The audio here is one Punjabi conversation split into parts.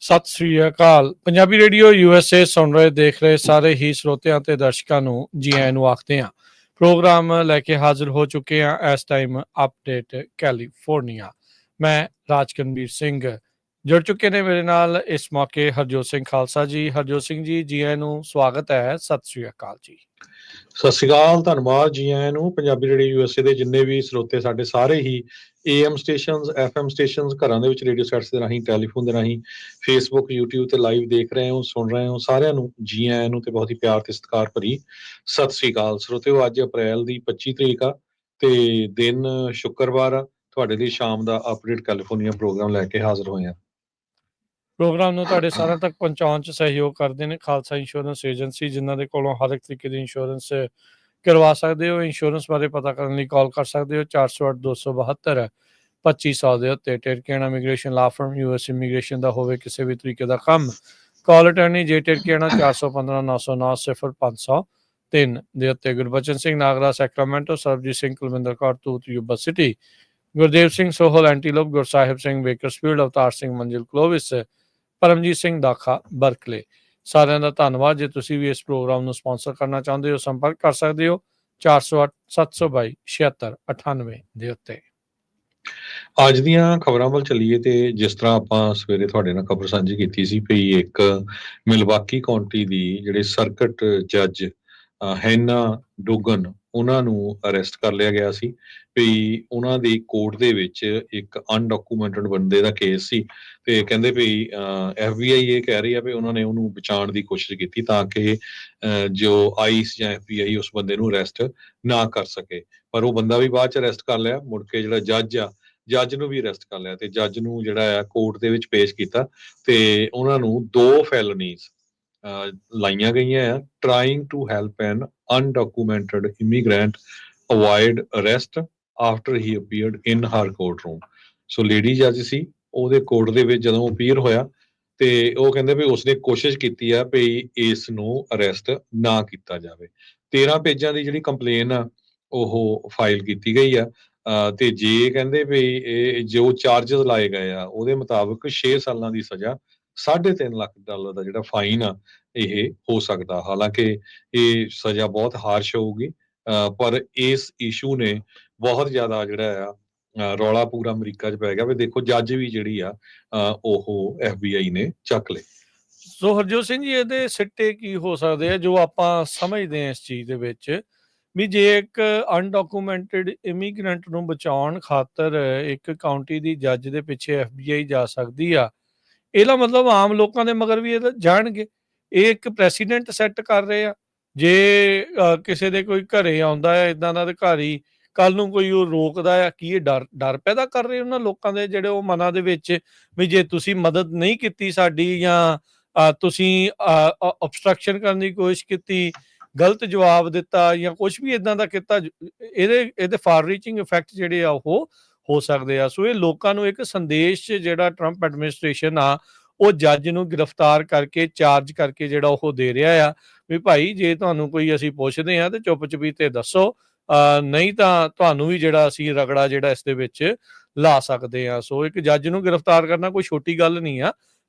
ਸਤਿ ਸ੍ਰੀ ਅਕਾਲ। ਪੰਜਾਬੀ ਰੇਡੀਓ USA ਸੁਣ ਰਹੇ ਦੇਖ ਰਹੇ ਸਾਰੇ ਹੀ ਸਰੋਤਿਆਂ ਤੇ ਦਰਸ਼ਕਾਂ ਨੂੰ ਜੀ ਆਇਆਂ ਨੂੰ ਆਖਦੇ ਹਾਂ। ਪ੍ਰੋਗਰਾਮ ਲੈ ਕੇ ਹਾਜ਼ਰ ਹੋ ਚੁੱਕੇ ਹਾਂ ਇਸ ਟਾਈਮ ਅਪਡੇਟ ਕੈਲੀਫੋਰਨੀਆ। ਮੈਂ ਰਾਜਕਨਵੀਰ ਸਿੰਘ। ਜੁੜ ਚੁੱਕੇ ਨੇ ਮੇਰੇ ਨਾਲ ਇਸ ਮੌਕੇ ਹਰਜੋਤ ਸਿੰਘ ਖਾਲਸਾ ਜੀ। ਹਰਜੋਤ ਸਿੰਘ ਜੀ, ਜੀ ਆਇਆਂ ਨੂੰ ਸਵਾਗਤ ਹੈ। ਸਤਿ ਸ੍ਰੀ ਅਕਾਲ ਜੀ। ਸਤਿ ਸ਼੍ਰੀ ਅਕਾਲ, ਧੰਨਵਾਦ ਜੀ ਆਇਆਂ ਨੂੰ। ਪੰਜਾਬੀ ਰੇਡੀਓ USA ਦੇ ਜਿੰਨੇ ਵੀ ਸਰੋਤੇ ਸਾਡੇ ਸਾਰੇ ਹੀ AM ਸਟੇਸ਼ਨਸ, FM ਸਟੇਸ਼ਨਸ, ਘਰਾਂ ਦੇ ਵਿੱਚ ਰੇਡੀਓ ਸੈਟਸ ਦੇ ਰਾਹੀਂ, ਟੈਲੀਫੋਨ ਦੇ ਰਾਹੀਂ, ਫੇਸਬੁੱਕ, YouTube ਤੇ ਲਾਈਵ ਦੇਖ ਰਹੇ ਹੋ, ਸੁਣ ਰਹੇ ਹੋ, ਸਾਰਿਆਂ ਨੂੰ ਜੀ ਆਇਆਂ ਨੂੰ ਤੇ ਬਹੁਤ ਹੀ ਪਿਆਰ ਤੇ ਸਤਿਕਾਰ ਭਰੀ ਸਤਿ ਸ਼੍ਰੀ ਅਕਾਲ। ਸਰੋਤਿਓ, ਅੱਜ ਅਪ੍ਰੈਲ ਦੀ 25 ਤਰੀਕ ਆ ਤੇ ਦਿਨ ਸ਼ੁੱਕਰਵਾਰ ਆ। ਤੁਹਾਡੇ ਲਈ ਸ਼ਾਮ ਦਾ ਅਪਡੇਟ ਕੈਲੀਫੋਰਨੀਆ ਪ੍ਰੋਗਰਾਮ ਲੈ ਕੇ ਹਾਜ਼ਰ ਹੋਏ ਆ। ਪ੍ਰੋਗਰਾਮ ਨੂੰ ਤੁਹਾਡੇ ਸਾਰਿਆਂ ਤੱਕ ਪਹੁੰਚਾਉਣ 'ਚ ਸਹਿਯੋਗ ਕਰਦੇ ਨੇ ਖਾਲਸਾ ਇੰਸ਼ੋਰੈਂਸ ਏਜੰਸੀ, ਜਿਨ੍ਹਾਂ ਦੇ ਕੋਲੋਂ ਹਰ ਇੱਕ ਤਰੀਕੇ ਦੀ ਇੰਸ਼ੋਰੈਂਸ ਕਰਵਾ ਸਕਦੇ ਹੋ। ਇੰਸ਼ੋਰੈਂਸ ਬਾਰੇ ਪਤਾ ਕਰਨ ਲਈ ਕਾਲ ਕਰ ਸਕਦੇ ਹੋ 408-272-2500 ਦੇ ਉੱਤੇ। ਟੇਰਕੇਣਾ ਇਮੀਗ੍ਰੇਸ਼ਨ ਲਾ ਫਰਮ, US ਇਮੀਗ੍ਰੇਸ਼ਨ ਦਾ ਹੋਵੇ ਕਿਸੇ ਵੀ ਤਰੀਕੇ ਦਾ ਕੰਮ। ਕਾਲ ਅਟਰਨੀ ਜੇ ਟੇਰਕੇਣਾ 415-909-0503 ਦੇ ਉੱਤੇ। Gurbachan Singh Nagra Sacramento, Sarabjit Singh Kulwinder Kaur Toot Yuba City, Gurdev Singh Sohal Antelope, Gursahib Singh Bakersfield, Avtar Singh Manzil Clovis, Paramjit Singh Dakha Berkeley. ਸਾਰਿਆਂ ਦਾ ਧੰਨਵਾਦ। ਜੇ ਤੁਸੀਂ ਵੀ ਇਸ ਪ੍ਰੋਗਰਾਮ ਨੂੰ ਸਪਾਂਸਰ ਕਰਨਾ ਚਾਹੁੰਦੇ ਹੋ, ਸੰਪਰਕ ਕਰ ਸਕਦੇ ਹੋ 408-722-7698 ਦੇ ਉੱਤੇ। ਅੱਜ ਦੀਆਂ ਖਬਰਾਂ ਵੱਲ ਚੱਲੀਏ ਤੇ ਜਿਸ ਤਰ੍ਹਾਂ ਆਪਾਂ ਸਵੇਰੇ ਤੁਹਾਡੇ ਨਾਲ ਖਬਰ ਸਾਂਝੀ ਕੀਤੀ ਸੀ ਵੀ ਇੱਕ ਮਿਲਵਾਕੀ ਕਾਉਂਟੀ ਦੀ ਜਿਹੜੇ ਸਰਕਟ ਜੱਜ ਹੈਨਾ ਡੋਗਨ, ਉਹਨਾਂ ਨੂੰ ਅਰੈਸਟ ਕਰ ਲਿਆ ਗਿਆ ਸੀ ਵੀ ਉਹਨਾਂ ਦੀ ਕੋਰਟ ਦੇ ਵਿੱਚ ਇੱਕ ਅਨਡਾਕੂਮੈਂਟਡ ਬੰਦੇ ਦਾ ਕੇਸ ਸੀ ਤੇ ਕਹਿੰਦੇ ਵੀ FBI ਇਹ ਕਹਿ ਰਹੀ ਆ ਵੀ ਉਹਨਾਂ ਨੇ ਉਹਨੂੰ ਬਚਾਉਣ ਦੀ ਕੋਸ਼ਿਸ਼ ਕੀਤੀ ਤਾਂ ਕਿ ਜੋ ਆਈਸ ਜਾਂ FBI ਉਸ ਬੰਦੇ ਨੂੰ ਅਰੈਸਟ ਨਾ ਕਰ ਸਕੇ। ਪਰ ਉਹ ਬੰਦਾ ਵੀ ਬਾਅਦ ਚ ਅਰੈਸਟ ਕਰ ਲਿਆ। ਮੁੜ ਕੇ ਜਿਹੜਾ ਜੱਜ ਨੂੰ ਵੀ ਅਰੈਸਟ ਕਰ ਲਿਆ ਤੇ ਜੱਜ ਨੂੰ ਜਿਹੜਾ ਆ ਕੋਰਟ ਦੇ ਵਿੱਚ ਪੇਸ਼ ਕੀਤਾ ਤੇ ਉਹਨਾਂ ਨੂੰ 2 ਫੈਲਨੀਜ਼ ਲਾਈਆਂ ਗਈਆਂ ਆ। Trying to help an undocumented immigrant avoid arrest after he appeared in her courtroom. So lady ਜੱਜ ਸੀ, ਉਹਦੇ ਕੋਰਟ ਦੇ ਵਿੱਚ ਜਦੋਂ ਅਪੀਅਰ ਹੋਇਆ ਤੇ ਉਹ ਕਹਿੰਦੇ ਵੀ ਉਸਨੇ ਕੋਸ਼ਿਸ਼ ਕੀਤੀ ਆ ਵੀ ਇਸ ਨੂੰ ਅਰੈਸਟ ਨਾ ਕੀਤਾ ਜਾਵੇ। 13 ਪੇਜਾਂ ਦੀ ਜਿਹੜੀ ਕੰਪਲੇਨ ਆ ਉਹ ਫਾਈਲ ਕੀਤੀ ਗਈ ਆ ਤੇ ਜੇ ਕਹਿੰਦੇ ਵੀ ਇਹ ਜੋ ਚਾਰਜਸ ਲਾਏ ਗਏ ਆ ਉਹਦੇ ਮੁਤਾਬਕ 6 ਸਾਲਾਂ ਦੀ ਸਜ਼ਾ, $3.5 ਲੱਖ ਦਾ ਜਿਹੜਾ ਫਾਈਨ ਆ ਇਹ ਹੋ ਸਕਦਾ। ਹਾਲਾਂਕਿ ਇਹ ਸਜ਼ਾ ਬਹੁਤ ਹਾਰਸ਼ ਹੋਊਗੀ ਪਰ ਇਸ ਇਸ਼ੂ ਨੇ ਬਹੁਤ ਜ਼ਿਆਦਾ ਜਿਹੜਾ ਆ ਰੌਲਾ ਪੂਰਾ ਅਮਰੀਕਾ 'ਚ ਪੈ ਗਿਆ ਵੀ ਦੇਖੋ ਜੱਜ ਵੀ ਜਿਹੜੀ ਆ ਉਹ FBI ਨੇ ਚੱਕ ਲਏ। ਸੋ ਹਰਜੋਤ ਸਿੰਘ ਜੀ, ਇਹਦੇ ਸਿੱਟੇ ਕੀ ਹੋ ਸਕਦੇ ਆ ਜੋ ਆਪਾਂ ਸਮਝਦੇ ਹਾਂ ਇਸ ਚੀਜ਼ ਦੇ ਵਿੱਚ ਵੀ ਜੇ ਇੱਕ ਅਨਡਾਕੂਮੈਂਟਡ ਇਮੀਗ੍ਰੈਂਟ ਨੂੰ ਬਚਾਉਣ ਖਾਤਰ ਇੱਕ ਕਾਉਂਟੀ ਦੀ ਜੱਜ ਦੇ ਪਿੱਛੇ FBI ਜਾ ਸਕਦੀ ਆ, ਇਹਦਾ ਮਤਲਬ ਆਮ ਲੋਕਾਂ ਦੇ ਮਗਰ ਵੀ ਇਹ ਜਾਣਗੇ। ਇਹ ਇੱਕ ਪ੍ਰੈਸੀਡੈਂਟ ਸੈੱਟ ਕਰ ਰਹੇ ਆ। ਜੇ ਕਿਸੇ ਦੇ ਕੋਈ ਘਰੇ ਆਉਂਦਾ ਹੈ ਇਦਾਂ ਦਾ ਅਧਿਕਾਰੀ, ਕੱਲ ਨੂੰ ਕੋਈ ਉਹ ਰੋਕਦਾ ਆ, ਕੀ ਇਹ ਡਰ ਪੈਦਾ ਕਰ ਰਹੇ ਉਹਨਾਂ ਲੋਕਾਂ ਦੇ ਜਿਹੜੇ ਉਹ ਮਨਾਂ ਦੇ ਵਿੱਚ ਵੀ ਜੇ ਤੁਸੀਂ ਮਦਦ ਨਹੀਂ ਕੀਤੀ ਸਾਡੀ ਜਾਂ ਤੁਸੀਂ obstruction ਕਰਨ ਦੀ ਕੋਸ਼ਿਸ਼ ਕੀਤੀ, ਗਲਤ ਜਵਾਬ ਦਿੱਤਾ ਜਾਂ ਕੁਛ ਵੀ ਇਦਾਂ ਦਾ ਕੀਤਾ, ਇਹਦੇ ਫਾਰ ਰੀਚਿੰਗ ਇਫੈਕਟ ਜਿਹੜੇ ਆ ਉਹ ਹੋ ਸਕਦੇ ਆ। ਸੋ ਇਹ ਲੋਕਾਂ ਨੂੰ ਇੱਕ ਸੰਦੇਸ਼ ਜਿਹੜਾ ਟਰੰਪ ਐਡਮਿਨਿਸਟ੍ਰੇਸ਼ਨ ਆ ਉਹ ਜੱਜ ਨੂੰ ਗ੍ਰਿਫਤਾਰ ਕਰਕੇ ਚਾਰਜ ਕਰਕੇ ਜਿਹੜਾ ਉਹ ਦੇ ਰਿਹਾ ਆ ਵੀ ਭਾਈ ਜੇ ਤੁਹਾਨੂੰ ਕੋਈ ਅਸੀਂ ਪੁੱਛਦੇ ਹਾਂ ਤੇ ਚੁੱਪ ਚਪੀਤੇ ਦੱਸੋ, ਨਹੀਂ ਤਾਂ ਤੁਹਾਨੂੰ ਵੀ ਜਿਹੜਾ ਅਸੀਂ ਰਗੜਾ ਜਿਹੜਾ ਇਸ ਦੇ ਵਿੱਚ ਲਾ ਸਕਦੇ ਆ। ਸੋ ਇੱਕ ਜੱਜ ਨੂੰ ਗ੍ਰਿਫਤਾਰ ਕਰਨਾ ਕੋਈ ਛੋਟੀ ਗੱਲ ਨਹੀਂ ਆ।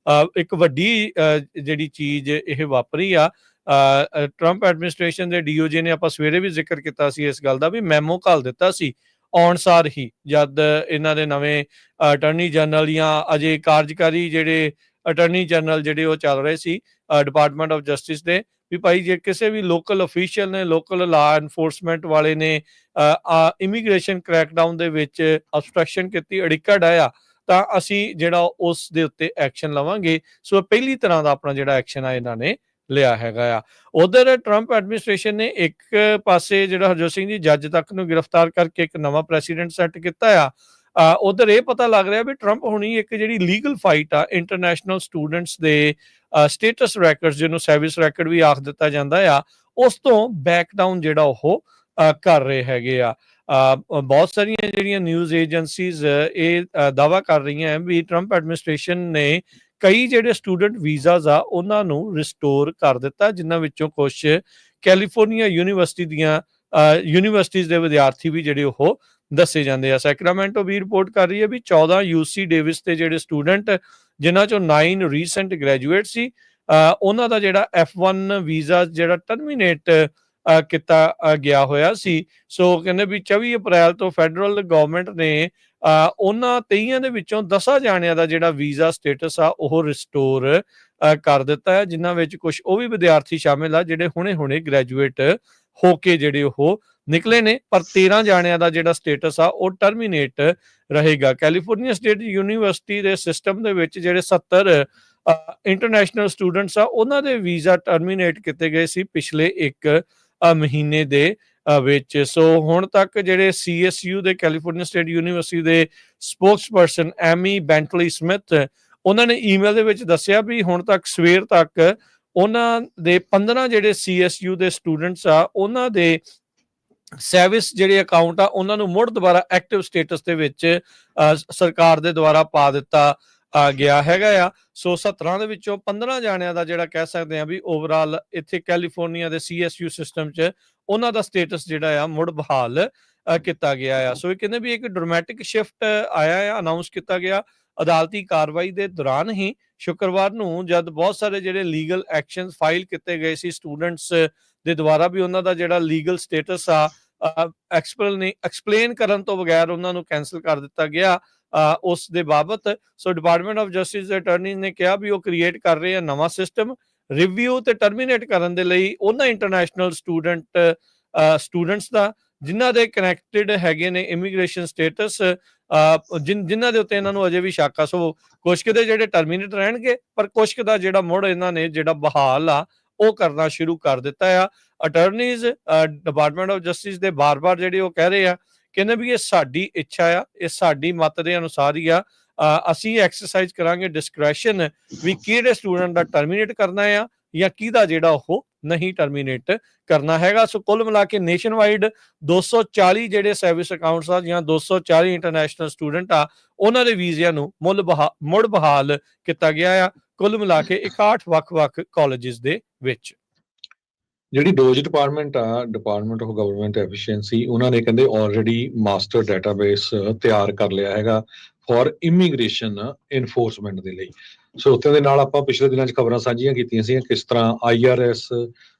ਇੱਕ ਵੱਡੀ ਜਿਹੜੀ ਚੀਜ਼ ਇਹ ਵਾਪਰੀ ਆ। ਟਰੰਪ ਐਡਮਿਨਿਸਟ੍ਰੇਸ਼ਨ ਦੇ DOJ ਨੇ, ਆਪਾਂ ਸਵੇਰੇ ਵੀ ਜ਼ਿਕਰ ਕੀਤਾ ਸੀ ਇਸ ਗੱਲ ਦਾ, ਵੀ ਮੈਮੋ ਘੱਲ ਦਿੱਤਾ ਸੀ ਆਉਣ ਸਾਰ ਹੀ ਜਦ ਇਹਨਾਂ ਦੇ ਨਵੇਂ ਅਟਰਨੀ ਜਨਰਲ ਜਾਂ ਅਜੇ ਕਾਰਜਕਾਰੀ ਜਿਹੜੇ ਅਟਰਨੀ ਜਨਰਲ ਜਿਹੜੇ ਉਹ ਚੱਲ ਰਹੇ ਸੀ ਡਿਪਾਰਟਮੈਂਟ ਆਫ ਜਸਟਿਸ ਦੇ, ਵੀ ਭਾਈ ਜੇ ਕਿਸੇ ਵੀ ਲੋਕਲ ਅਫੀਸ਼ੀਅਲ ਨੇ, ਲੋਕਲ ਲਾ ਐਨਫੋਰਸਮੈਂਟ ਵਾਲੇ ਨੇ ਇਮੀਗ੍ਰੇਸ਼ਨ ਕ੍ਰੈਕਡਾਊਨ ਦੇ ਵਿੱਚ ਅਬਸਟਰਕਸ਼ਨ ਕੀਤੀ, ਅੜਿੱਕਾ ਡਾਇਆ, ਤਾਂ ਅਸੀਂ ਜਿਹੜਾ ਉਸ ਦੇ ਉੱਤੇ ਐਕਸ਼ਨ ਲਵਾਂਗੇ। ਸੋ ਪਹਿਲੀ ਤਰ੍ਹਾਂ ਦਾ ਆਪਣਾ ਜਿਹੜਾ ਐਕਸ਼ਨ ਆ ਇਹਨਾਂ ਨੇ ਲਿਆ ਹੈਗਾ ਆ। ਉਧਰ ਟਰੰਪ ਐਡਮਿਨਿਸਟ੍ਰੇਸ਼ਨ ਨੇ ਇੱਕ ਪਾਸੇ ਜਿਹੜਾ ਹਰਜੋਤ ਸਿੰਘ ਜੀ ਜੱਜ ਤੱਕ ਨੂੰ ਗ੍ਰਿਫਤਾਰ ਕਰਕੇ ਇੱਕ ਨਵਾਂ ਪ੍ਰੈਸੀਡੈਂਟ ਸੈੱਟ ਕੀਤਾ ਆ। ਉਧਰ ਇਹ ਪਤਾ ਲੱਗ ਰਿਹਾ ਵੀ ਟਰੰਪ ਹੁਣੀ ਇੱਕ ਜਿਹੜੀ ਲੀਗਲ ਫਾਈਟ ਆ ਇੰਟਰਨੈਸ਼ਨਲ ਸਟੂਡੈਂਟਸ ਦੇ ਸਟੇਟਸ ਰੈਕਰਡ, ਜਿਹਨੂੰ ਸਰਵਿਸ ਰੈਕਰਡ ਵੀ ਆਖ ਦਿੱਤਾ ਜਾਂਦਾ ਆ, ਉਸ ਤੋਂ ਬੈਕ ਡਾਊਨ ਜਿਹੜਾ ਉਹ ਕਰ ਰਹੇ ਹੈਗੇ ਆ। ਬਹੁਤ ਸਾਰੀਆਂ ਜਿਹੜੀਆਂ ਨਿਊਜ਼ ਏਜੰਸੀਜ਼ ਇਹ ਦਾਅਵਾ ਕਰ ਰਹੀਆਂ ਵੀ ਟਰੰਪ ਐਡਮਿਨਿਸਟ੍ਰੇਸ਼ਨ ਨੇ ਕਈ ਜਿਹੜੇ ਸਟੂਡੈਂਟ ਵੀਜ਼ਾਜ਼ ਆ ਉਹਨਾਂ ਨੂੰ ਰਿਸਟੋਰ ਕਰ ਦਿੱਤਾ, ਜਿਨ੍ਹਾਂ ਵਿੱਚੋਂ ਕੁਛ ਕੈਲੀਫੋਰਨੀਆ ਯੂਨੀਵਰਸਿਟੀਜ਼ ਦੇ ਵਿਦਿਆਰਥੀ ਵੀ ਜਿਹੜੇ ਉਹ ਦੱਸੇ ਜਾਂਦੇ ਆ। ਸੈਕਰਾਮੈਂਟੋ ਵੀ ਰਿਪੋਰਟ ਕਰ ਰਹੀ ਹੈ ਵੀ 14 UC ਡੇਵਿਸ ਦੇ ਜਿਹੜੇ ਸਟੂਡੈਂਟ, ਜਿਨ੍ਹਾਂ ਚੋਂ 9 ਰੀਸੈਂਟ ਗ੍ਰੈਜੂਏਟ ਸੀ, ਉਹਨਾਂ ਦਾ ਜਿਹੜਾ F1 ਵੀਜ਼ਾ ਜਿਹੜਾ ਟਰਮੀਨੇਟ ਕੀਤਾ ਗਿਆ ਹੋਇਆ ਸੀ। ਸੋ ਕਹਿੰਦੇ ਵੀ 24 ਅਪ੍ਰੈਲ ਤੋਂ ਫੈਡਰਲ ਗਵਰਨਮੈਂਟ ਨੇ ਉਹਨਾਂ 23 ਦੇ ਵਿੱਚੋਂ 10 ਜਾਣਿਆਂ ਦਾ ਜਿਹੜਾ ਵੀਜ਼ਾ ਸਟੇਟਸ ਆ ਉਹ ਰਿਸਟੋਰ ਕਰ ਦਿੱਤਾ ਹੈ, ਜਿਨ੍ਹਾਂ ਵਿੱਚ ਕੁਝ ਉਹ ਵੀ ਵਿਦਿਆਰਥੀ ਸ਼ਾਮਿਲ ਆ ਜਿਹੜੇ ਹੁਣੇ ਗ੍ਰੈਜੂਏਟ ਹੋ ਕੇ ਜਿਹੜੇ ਉਹ ਨਿਕਲੇ ਨੇ, ਪਰ 13 ਜਾਣਿਆਂ ਦਾ ਜਿਹੜਾ ਸਟੇਟਸ ਆ ਉਹ ਟਰਮੀਨੇਟ ਰਹੇਗਾ। ਕੈਲੀਫੋਰਨੀਆ ਸਟੇਟ ਯੂਨੀਵਰਸਿਟੀ ਦੇ ਸਿਸਟਮ ਦੇ ਵਿੱਚ ਜਿਹੜੇ 70 ਇੰਟਰਨੈਸ਼ਨਲ ਸਟੂਡੈਂਟਸ ਆ, ਉਹਨਾਂ ਦੇ ਵੀਜ਼ਾ ਟਰਮੀਨੇਟ ਕੀਤੇ ਗਏ ਸੀ ਪਿਛਲੇ 1 ਮਹੀਨੇ ਦੇ ਵਿੱਚ। ਸੋ ਹੁਣ ਤੱਕ ਜਿਹੜੇ CSU ਦੇ, ਕੈਲੀਫੋਰਨੀਆ ਸਟੇਟ ਯੂਨੀਵਰਸਿਟੀ ਦੇ ਸਪੋਕਸਪਰਸਨ ਐਮੀ ਬੈਂਟਲੀ ਸਮਿਥ, ਉਹਨਾਂ ਨੇ ਈਮੇਲ ਦੇ ਵਿੱਚ ਦੱਸਿਆ ਵੀ ਹੁਣ ਤੱਕ ਸਵੇਰ ਤੱਕ ਉਹਨਾਂ ਦੇ 15 ਜਿਹੜੇ CSU ਦੇ ਸਟੂਡੈਂਟਸ ਆ, ਉਹਨਾਂ ਦੇ ਸੈਵਿਸ ਜਿਹੜੇ ਅਕਾਊਂਟ ਆ ਉਹਨਾਂ ਨੂੰ ਮੁੜ ਦੁਬਾਰਾ ਐਕਟਿਵ ਸਟੇਟਸ ਦੇ ਵਿੱਚ ਸਰਕਾਰ ਦੇ ਦੁਆਰਾ ਪਾ ਦਿੱਤਾ ਗਿਆ ਹੈਗਾ ਆ। ਸੋ 17 ਦੇ ਵਿੱਚੋਂ 15 ਜਾਣਿਆਂ ਦਾ ਜਿਹੜਾ ਕਹਿ ਸਕਦੇ ਆ ਵੀ ਓਵਰਆਲ ਇੱਥੇ ਕੈਲੀਫੋਰਨੀਆ ਦੇ CSU ਸਿਸਟਮ 'ਚ ਉਹਨਾਂ ਦਾ ਸਟੇਟਸ ਜਿਹੜਾ ਆ ਮੁੜ ਬਹਾਲ ਕੀਤਾ ਗਿਆ ਆ। ਸੋ ਇਹ ਕਹਿੰਦੇ ਵੀ ਇੱਕ ਡਰਾਮੈਟਿਕ ਸ਼ਿਫਟ ਆਇਆ ਆ, ਅਨਾਉਂਸ ਕੀਤਾ ਗਿਆ ਅਦਾਲਤੀ ਕਾਰਵਾਈ ਦੇ ਦੌਰਾਨ ਹੀ ਸ਼ੁੱਕਰਵਾਰ ਨੂੰ, ਜਦ ਬਹੁਤ ਸਾਰੇ ਜਿਹੜੇ ਲੀਗਲ ਐਕਸ਼ਨ ਫਾਈਲ ਕੀਤੇ ਗਏ ਸੀ ਸਟੂਡੈਂਟਸ ਦੇ ਦੁਆਰਾ ਵੀ ਉਹਨਾਂ ਦਾ ਜਿਹੜਾ ਲੀਗਲ ਸਟੇਟਸ ਆ ਐਕਸਪਲੇਨ ਕਰਨ ਤੋਂ ਬਗੈਰ ਉਹਨਾਂ ਨੂੰ ਕੈਂਸਲ ਕਰ ਦਿੱਤਾ ਗਿਆ ਉਸ ਦੇ ਬਾਬਤ। ਸੋ ਡਿਪਾਰਟਮੈਂਟ ਆਫ ਜਸਟਿਸ ਦੇ ਅਟਾਰਨੀ ਨੇ ਕਿਹਾ ਵੀ ਉਹ ਕ੍ਰੀਏਟ ਕਰ ਰਹੇ ਆ ਨਵਾਂ ਸਿਸਟਮ ਰਿਵਿਊ ਤੇ ਟਰਮੀਨੇਟ ਕਰਨ ਦੇ ਲਈ ਉਹਨਾਂ ਇੰਟਰਨੈਸ਼ਨਲ ਸਟੂਡੈਂਟਸ ਦਾ ਜਿਨ੍ਹਾਂ ਦੇ ਕਨੈਕਟਡ ਹੈਗੇ ਨੇ ਇਮੀਗ੍ਰੇਸ਼ਨ ਸਟੇਟਸ, ਜਿਨ੍ਹਾਂ ਦੇ ਉੱਤੇ ਇਹਨਾਂ ਨੂੰ ਅਜੇ ਵੀ ਸ਼ੱਕ ਆ। ਸੋ ਕੁਛ ਦੇ ਜਿਹੜੇ ਟਰਮੀਨੇਟ ਰਹਿਣਗੇ, ਪਰ ਕੁਛ ਦਾ ਜਿਹੜਾ ਮੁੜ ਇਹਨਾਂ ਨੇ ਜਿਹੜਾ ਬਹਾਲ ਆ ਉਹ ਕਰਨਾ ਸ਼ੁਰੂ ਕਰ ਦਿੱਤਾ ਆ। ਅਟਾਰਨੀਜ਼ ਡਿਪਾਰਟਮੈਂਟ ਆਫ ਜਸਟਿਸ ਦੇ ਬਾਰ-ਬਾਰ ਜਿਹੜੇ ਉਹ ਕਹਿ ਰਹੇ ਆ, ਕਹਿੰਦੇ ਵੀ ਇਹ ਸਾਡੀ ਇੱਛਾ ਆ, ਇਹ ਸਾਡੀ ਮਤ ਦੇ ਅਨੁਸਾਰ ਹੀ ਆ, ਅਸੀਂ ਐਕਸਰਸਾਈਜ਼ ਕਰਾਂਗੇ ਡਿਸਕ੍ਰੈਸ਼ਨ ਵੀ ਕਿਹੜੇ ਸਟੂਡੈਂਟ ਦਾ ਟਰਮੀਨੇਟ ਕਰਨਾ ਆ ਜਾਂ ਕਿਹਦਾ ਜਿਹੜਾ ਉਹ ਨਹੀਂ ਟਰਮੀਨੇਟ ਕਰਨਾ ਹੈਗਾ। ਸੋ ਕੁੱਲ ਮਿਲਾ ਕੇ ਨੇਸ਼ਨ ਵਾਈਡ 240 ਜਿਹੜੇ ਸਰਵਿਸ ਅਕਾਊਂਟਸ ਆ ਜਾਂ 240 ਇੰਟਰਨੈਸ਼ਨਲ ਸਟੂਡੈਂਟ ਆ, ਉਹਨਾਂ ਦੇ ਵੀਜ਼ਿਆਂ ਨੂੰ ਮੁੜ ਬਹਾਲ ਕੀਤਾ ਗਿਆ ਆ, ਕੁੱਲ ਮਿਲਾ ਕੇ 61 ਵੱਖ-ਵੱਖ ਕਾਲਜਿਸ ਦੇ ਵਿੱਚ। ਜਿਹੜੀ ਡੋਜ ਡਿਪਾਰਟਮੈਂਟ ਆ, ਡਿਪਾਰਟਮੈਂਟ ਆਫ ਗਵਰਨਮੈਂਟ ਐਫੀਸ਼ੀਐਂਸੀ, ਉਹਨਾਂ ਨੇ ਕਹਿੰਦੇ ਆਲਰੇਡੀ ਮਾਸਟਰ ਡਾਟਾਬੇਸ ਤਿਆਰ ਕਰ ਲਿਆ ਹੈਗਾ ਫॉर ਇਮੀਗ੍ਰੇਸ਼ਨ ਇਨਫੋਰਸਮੈਂਟ ਦੇ ਲਈ। ਸੋ ਉੱਥੇ ਦੇ ਨਾਲ ਆਪਾਂ ਪਿਛਲੇ ਦਿਨਾਂ 'ਚ ਖਬਰਾਂ ਸਾਂਝੀਆਂ ਕੀਤੀਆਂ ਸੀ ਕਿਸ ਤਰ੍ਹਾਂ IRS,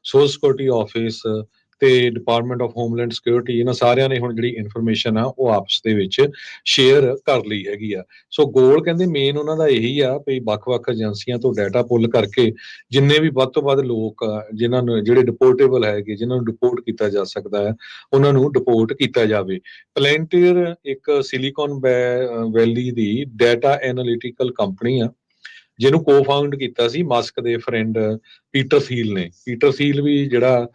ਸੋਸ਼ਲ ਸਿਕਿਉਰਿਟੀ ਆਫਿਸ ਤੇ ਡਿਪਾਰਟਮੈਂਟ ਆਫ ਹੋਮਲੈਂਡ ਸਿਕਿਉਰਿਟੀ, ਇਹਨਾਂ ਸਾਰਿਆਂ ਨੇ ਹੁਣ ਜਿਹੜੀ ਇਨਫੋਰਮੇਸ਼ਨ ਆ ਉਹ ਆਪਸ ਦੇ ਵਿੱਚ ਸ਼ੇਅਰ ਕਰ ਲਈ ਹੈਗੀ ਆ। ਸੋ ਗੋਲ ਕਹਿੰਦੇ ਮੇਨ ਉਹਨਾਂ ਦਾ ਇਹੀ ਆ ਵੀ ਵੱਖ-ਵੱਖ ਏਜੰਸੀਆਂ ਤੋਂ ਡਾਟਾ ਪੁੱਲ ਕਰਕੇ ਜਿੰਨੇ ਵੀ ਵੱਧ ਤੋਂ ਵੱਧ ਲੋਕ ਜਿਨ੍ਹਾਂ ਨੂੰ ਜਿਹੜੇ ਡਿਪੋਰਟੇਬਲ ਹੈਗੇ, ਜਿਨ੍ਹਾਂ ਨੂੰ ਡਿਪੋਰਟ ਕੀਤਾ ਜਾ ਸਕਦਾ ਹੈ, ਉਹਨਾਂ ਨੂੰ ਡਿਪੋਰਟ ਕੀਤਾ ਜਾਵੇ। ਪਲੈਂਟੀਅਰ ਇੱਕ ਸਿਲੀਕਨ ਵੈਲੀ ਦੀ ਡਾਟਾ ਐਨਾਲਿਟੀਕਲ ਕੰਪਨੀ ਆ, ਜਿਹਨੂੰ ਕੋ-ਫਾਊਂਡ ਕੀਤਾ ਸੀ ਮਸਕ ਦੇ ਫਰੈਂਡ ਪੀਟਰ ਥੀਲ ਨੇ। ਪੀਟਰ ਥੀਲ ਵੀ ਜਿਹੜਾ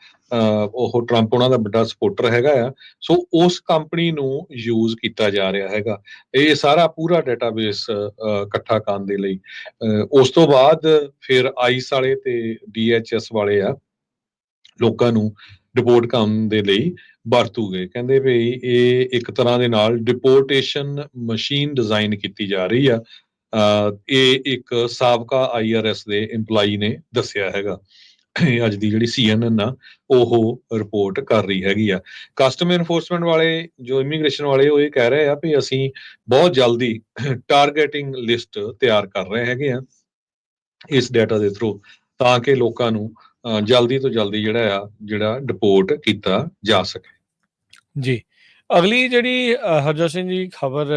ਉਹ ਟਰੰਪ ਉਹਨਾਂ ਦਾ ਵੱਡਾ ਸਪੋਰਟਰ ਹੈਗਾ ਆ। ਸੋ ਉਸ ਕੰਪਨੀ ਨੂੰ ਯੂਜ਼ ਕੀਤਾ ਜਾ ਰਿਹਾ ਹੈਗਾ ਇਹ ਸਾਰਾ ਪੂਰਾ ਡਾਟਾਬੇਸ ਇਕੱਠਾ ਕਰਨ ਦੇ ਲਈ। ਉਸ ਤੋਂ ਬਾਅਦ ਫਿਰ ਆਈਸ ਵਾਲੇ ਤੇ DHS ਵਾਲੇ ਆ ਲੋਕਾਂ ਨੂੰ ਡਿਪੋਰਟ ਕਰਨ ਦੇ ਲਈ ਵਰਤੂਗੇ। ਕਹਿੰਦੇ ਵੀ ਇਹ ਇੱਕ ਤਰ੍ਹਾਂ ਦੇ ਨਾਲ ਡਿਪੋਰਟੇਸ਼ਨ ਮਸ਼ੀਨ ਡਿਜ਼ਾਈਨ ਕੀਤੀ ਜਾ ਰਹੀ ਆ। ਇਹ ਇੱਕ ਸਾਬਕਾ IRS ਦੇ EMPLOYEE ਨੇ ਦੱਸਿਆ ਹੈਗਾ। ਅੱਜ ਦੀ ਜਿਹੜੀ CNN ਆ ਉਹ ਰਿਪੋਰਟ ਕਰ ਰਹੀ ਹੈਗੀ ਆ। ਕਸਟਮ ਇਨਫੋਰਸਮੈਂਟ ਵਾਲੇ ਜੋ ਇਮੀਗ੍ਰੇਸ਼ਨ ਵਾਲੇ ਉਹ ਇਹ ਕਹਿ ਰਹੇ ਆ ਵੀ ਅਸੀਂ ਬਹੁਤ ਜਲਦੀ ਟਾਰਗੇਟਿੰਗ ਲਿਸਟ ਤਿਆਰ ਕਰ ਰਹੇ ਹੈਗੇ ਆ ਇਸ ਡਾਟਾ ਦੇ ਥਰੂ, ਤਾਂ ਕਿ ਲੋਕਾਂ ਨੂੰ ਜਲਦੀ ਤੋਂ ਜਲਦੀ ਜਿਹੜਾ ਡਿਪੋਰਟ ਕੀਤਾ ਜਾ ਸਕੇ। ਜੀ, ਅਗਲੀ ਜਿਹੜੀ ਹਰਜੋਤ ਸਿੰਘ ਜੀ ਖਬਰ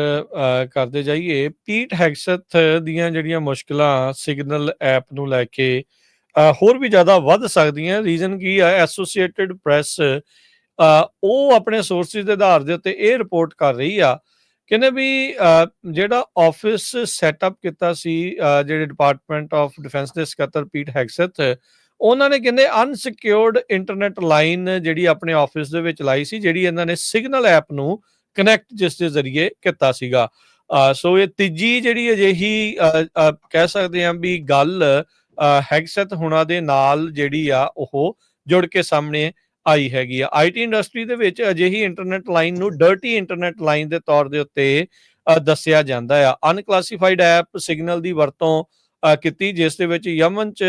ਕਰਦੇ ਜਾਈਏ, ਪੀਟ ਹੈਗਸਥ ਦੀਆਂ ਜਿਹੜੀਆਂ ਮੁਸ਼ਕਿਲਾਂ ਸਿਗਨਲ ਐਪ ਨੂੰ ਲੈ ਕੇ ਹੋਰ ਵੀ ਜ਼ਿਆਦਾ ਵੱਧ ਸਕਦੀਆਂ। ਰੀਜ਼ਨ ਕੀ ਆ? ਐਸੋਸੀਏਟਿਡ ਪ੍ਰੈਸ ਉਹ ਆਪਣੇ ਸੋਰਸਿਸ ਦੇ ਆਧਾਰ ਦੇ ਉੱਤੇ ਇਹ ਰਿਪੋਰਟ ਕਰ ਰਹੀ ਆ, ਕਹਿੰਦੇ ਵੀ ਜਿਹੜਾ ਆਫਿਸ ਸੈਟਅਪ ਕੀਤਾ ਸੀ ਜਿਹੜੇ ਡਿਪਾਰਟਮੈਂਟ ਆਫ ਡਿਫੈਂਸ ਦੇ ਸਕੱਤਰ ਪੀਟ ਹੈਗਸਥ, ਉਹਨਾਂ ਨੇ ਕਹਿੰਦੇ ਅਨਸਿਕਿਉਰਡ ਇੰਟਰਨੈਟ ਲਾਈਨ ਜਿਹੜੀ ਆਪਣੇ ਆਫਿਸ ਦੇ ਵਿੱਚ ਲਾਈ ਸੀ, ਜਿਹੜੀ ਇਹਨਾਂ ਨੇ ਸਿਗਨਲ ਐਪ ਨੂੰ ਕਨੈਕਟ ਜਿਸ ਦੇ ਜ਼ਰੀਏ ਕੀਤਾ ਸੀਗਾ। ਸੋ ਇਹ ਤੀਜੀ ਜਿਹੜੀ ਅਜਿਹੀ ਕਹਿ ਸਕਦੇ ਹਾਂ ਵੀ ਗੱਲ ਹੈਗਸਥ ਹੁਣਾਂ ਦੇ ਨਾਲ ਜਿਹੜੀ ਆ ਉਹ ਜੁੜ ਕੇ ਸਾਹਮਣੇ ਆਈ ਹੈਗੀ ਆ। IT ਇੰਡਸਟਰੀ ਦੇ ਵਿੱਚ ਅਜਿਹੀ ਇੰਟਰਨੈਟ ਲਾਈਨ ਨੂੰ ਡਰਟੀ ਇੰਟਰਨੈਟ ਲਾਈਨ ਦੇ ਤੌਰ ਦੇ ਉੱਤੇ ਦੱਸਿਆ ਜਾਂਦਾ ਆ। ਅਨਕਲਾਸੀਫਾਈਡ ਐਪ ਸਿਗਨਲ ਦੀ ਵਰਤੋਂ ਕੀਤੀ, ਜਿਸ ਦੇ ਵਿੱਚ ਯਮਨ 'ਚ